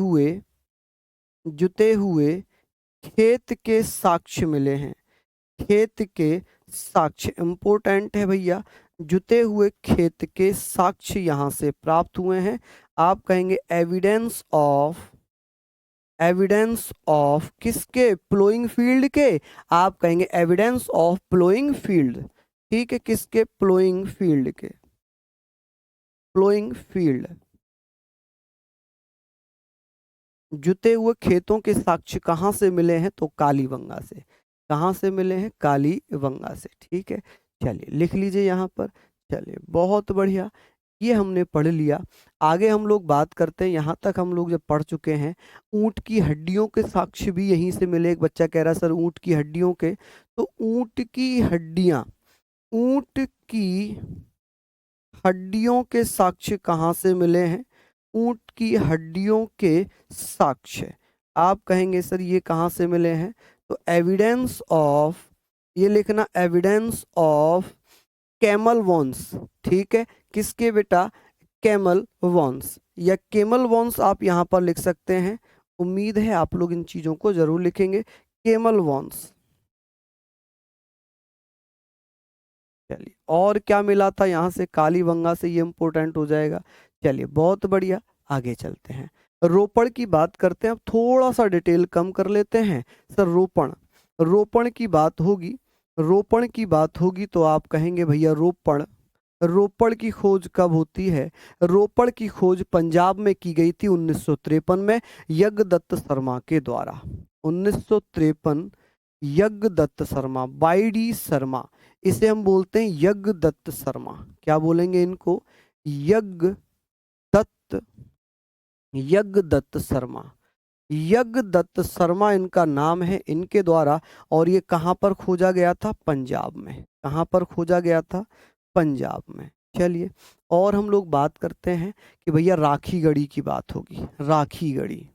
हुए खेत के साक्ष्य मिले हैं। खेत के साक्ष्य इंपोर्टेंट है भैया। जुते हुए खेत के साक्ष्य यहां से प्राप्त हुए हैं। आप कहेंगे एविडेंस ऑफ किसके? प्लोइंग फील्ड के। आप कहेंगे एविडेंस ऑफ प्लोइंग फील्ड। ठीक है, किसके? प्लोइंग फील्ड के। प्लोइंग फील्ड, जुते हुए खेतों के साक्ष्य कहाँ से मिले हैं? तो कालीबंगा से। कहाँ से मिले हैं? कालीबंगा से। ठीक है, चलिए लिख लीजिए यहाँ पर। चलिए बहुत बढ़िया, ये हमने पढ़ लिया। आगे हम लोग बात करते हैं। यहाँ तक हम लोग जब पढ़ चुके हैं, ऊंट की हड्डियों के साक्ष्य भी यहीं से मिले। एक बच्चा कह रहा है सर ऊंट की हड्डियों के, तो ऊंट की हड्डियां, ऊंट की हड्डियों के साक्ष्य कहाँ से मिले हैं? ऊंट की हड्डियों के साक्ष्य आप कहेंगे सर ये कहाँ से मिले हैं? तो एविडेंस ऑफ, ये लिखना एविडेंस ऑफ कैमल वॉन्स। ठीक है, किसके बेटा? कैमल वॉन्स, या केमल वॉन्स आप यहाँ पर लिख सकते हैं। उम्मीद है आप लोग इन चीजों को जरूर लिखेंगे, केमल वॉन्स। चलिए, और क्या मिला था यहाँ से? कालीबंगा से, ये इंपॉर्टेंट हो जाएगा। चलिए बहुत बढ़िया, आगे चलते हैं। रोपण की बात करते हैं। अब थोड़ा सा डिटेल कम कर लेते हैं। सर रोपण, रोपण की बात होगी, रोपण की बात होगी तो आप कहेंगे भैया रोपण, रोपण की खोज कब होती है? रोपण की खोज पंजाब में की गई थी 1953 में यज्ञदत्त शर्मा के द्वारा। 1953 यज्ञदत्त शर्मा, वाई डी शर्मा, इसे हम बोलते हैं यज्ञदत्त शर्मा। क्या बोलेंगे इनको? यज्ञ दत्त, यज्ञ दत्त शर्मा, यज्ञ दत्त शर्मा इनका नाम है, इनके द्वारा। और ये कहाँ पर खोजा गया था? पंजाब में। कहाँ पर खोजा गया था? पंजाब में। चलिए, और हम लोग बात करते हैं कि भैया राखी गढ़ी की बात होगी। राखी गढ़ी,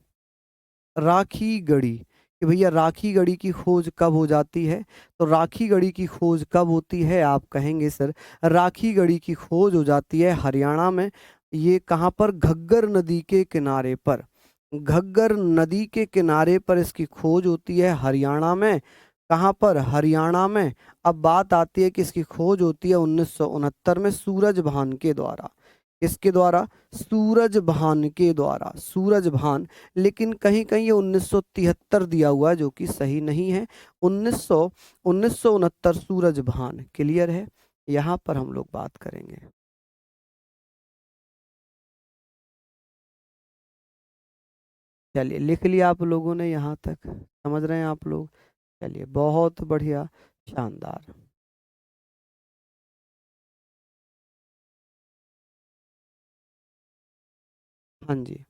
राखी गढ़ी, कि भैया राखी गढ़ी की खोज कब हो जाती है? तो राखी गढ़ी की खोज कब होती है? आप कहेंगे सर राखी गढ़ी की खोज हो जाती है हरियाणा में। ये कहाँ पर? घग्गर नदी के किनारे पर। घग्गर नदी के किनारे पर इसकी खोज होती है हरियाणा में। कहाँ पर? हरियाणा में। अब बात आती है कि इसकी खोज होती है 1969 में सूरजभान के द्वारा। इसके द्वारा? सूरजभान के द्वारा, सूरजभान। लेकिन कहीं कहीं ये 1973 दिया हुआ है, जो कि सही नहीं है। 1969 सूरजभान। क्लियर है? यहाँ पर हम लोग बात करेंगे। चलिए, लिख लिया आप लोगों ने? यहाँ तक समझ रहे हैं आप लोग? चलिए, बहुत बढ़िया, शानदार। हाँ जी।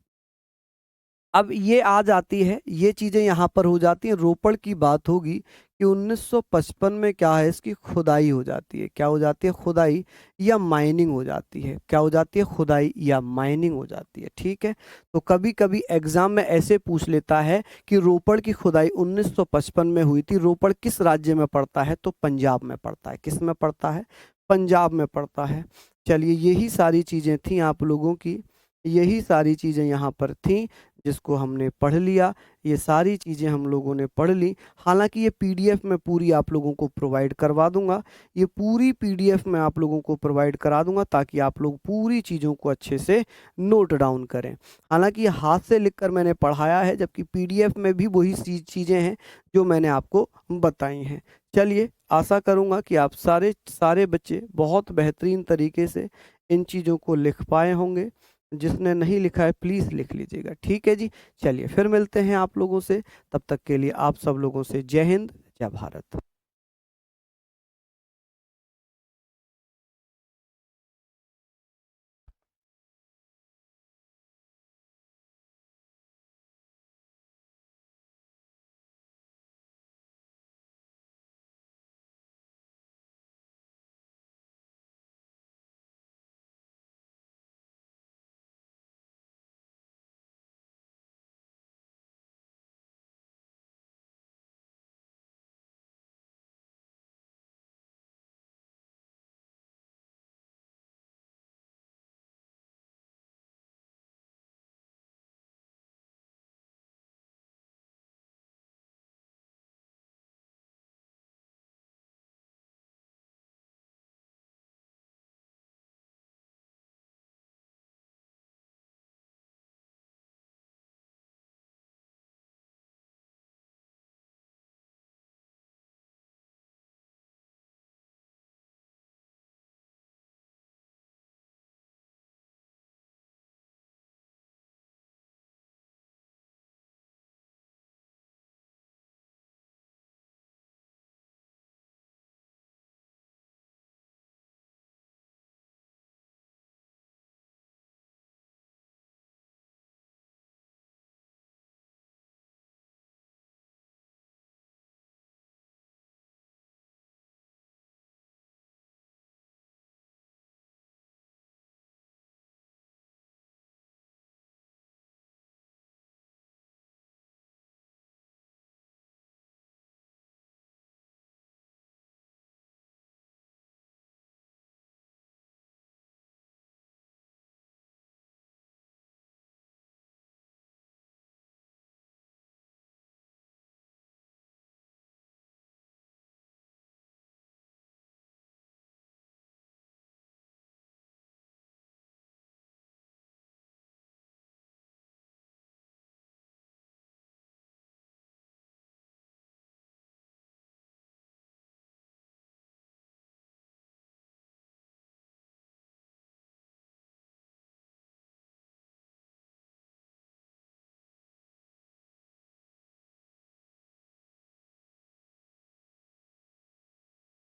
अब ये आ जाती है, ये चीजें यहाँ पर हो जाती हैं। रोपड़ की बात होगी कि 1955 में क्या है, इसकी खुदाई हो जाती है। क्या हो जाती है? खुदाई या माइनिंग हो जाती है। क्या हो जाती है? खुदाई या माइनिंग हो जाती है। ठीक है, तो कभी कभी एग्जाम में ऐसे पूछ लेता है कि रोपड़ की खुदाई 1955 में हुई थी। रोपड़ किस राज्य में पड़ता है? तो पंजाब में पड़ता है। किस में पड़ता है? पंजाब में पड़ता है। चलिए, यही सारी चीजें थी आप लोगों की, यही सारी चीजें यहाँ पर थी जिसको हमने पढ़ लिया। ये सारी चीज़ें हम लोगों ने पढ़ ली। हालांकि ये पीडीएफ में पूरी आप लोगों को प्रोवाइड करवा दूंगा। ये पूरी पीडीएफ में आप लोगों को प्रोवाइड करा दूंगा ताकि आप लोग पूरी चीज़ों को अच्छे से नोट डाउन करें। हालांकि ये हाथ से लिखकर मैंने पढ़ाया है, जबकि पीडीएफ में भी वही चीज़ें हैं जो मैंने आपको बताई हैं। चलिए, आशा करूँगा कि आप सारे सारे बच्चे बहुत बेहतरीन तरीके से इन चीज़ों को लिख पाए होंगे। जिसने नहीं लिखा है प्लीज़ लिख लीजिएगा। ठीक है जी। चलिए, फिर मिलते हैं आप लोगों से। तब तक के लिए आप सब लोगों से जय हिंद, जय भारत।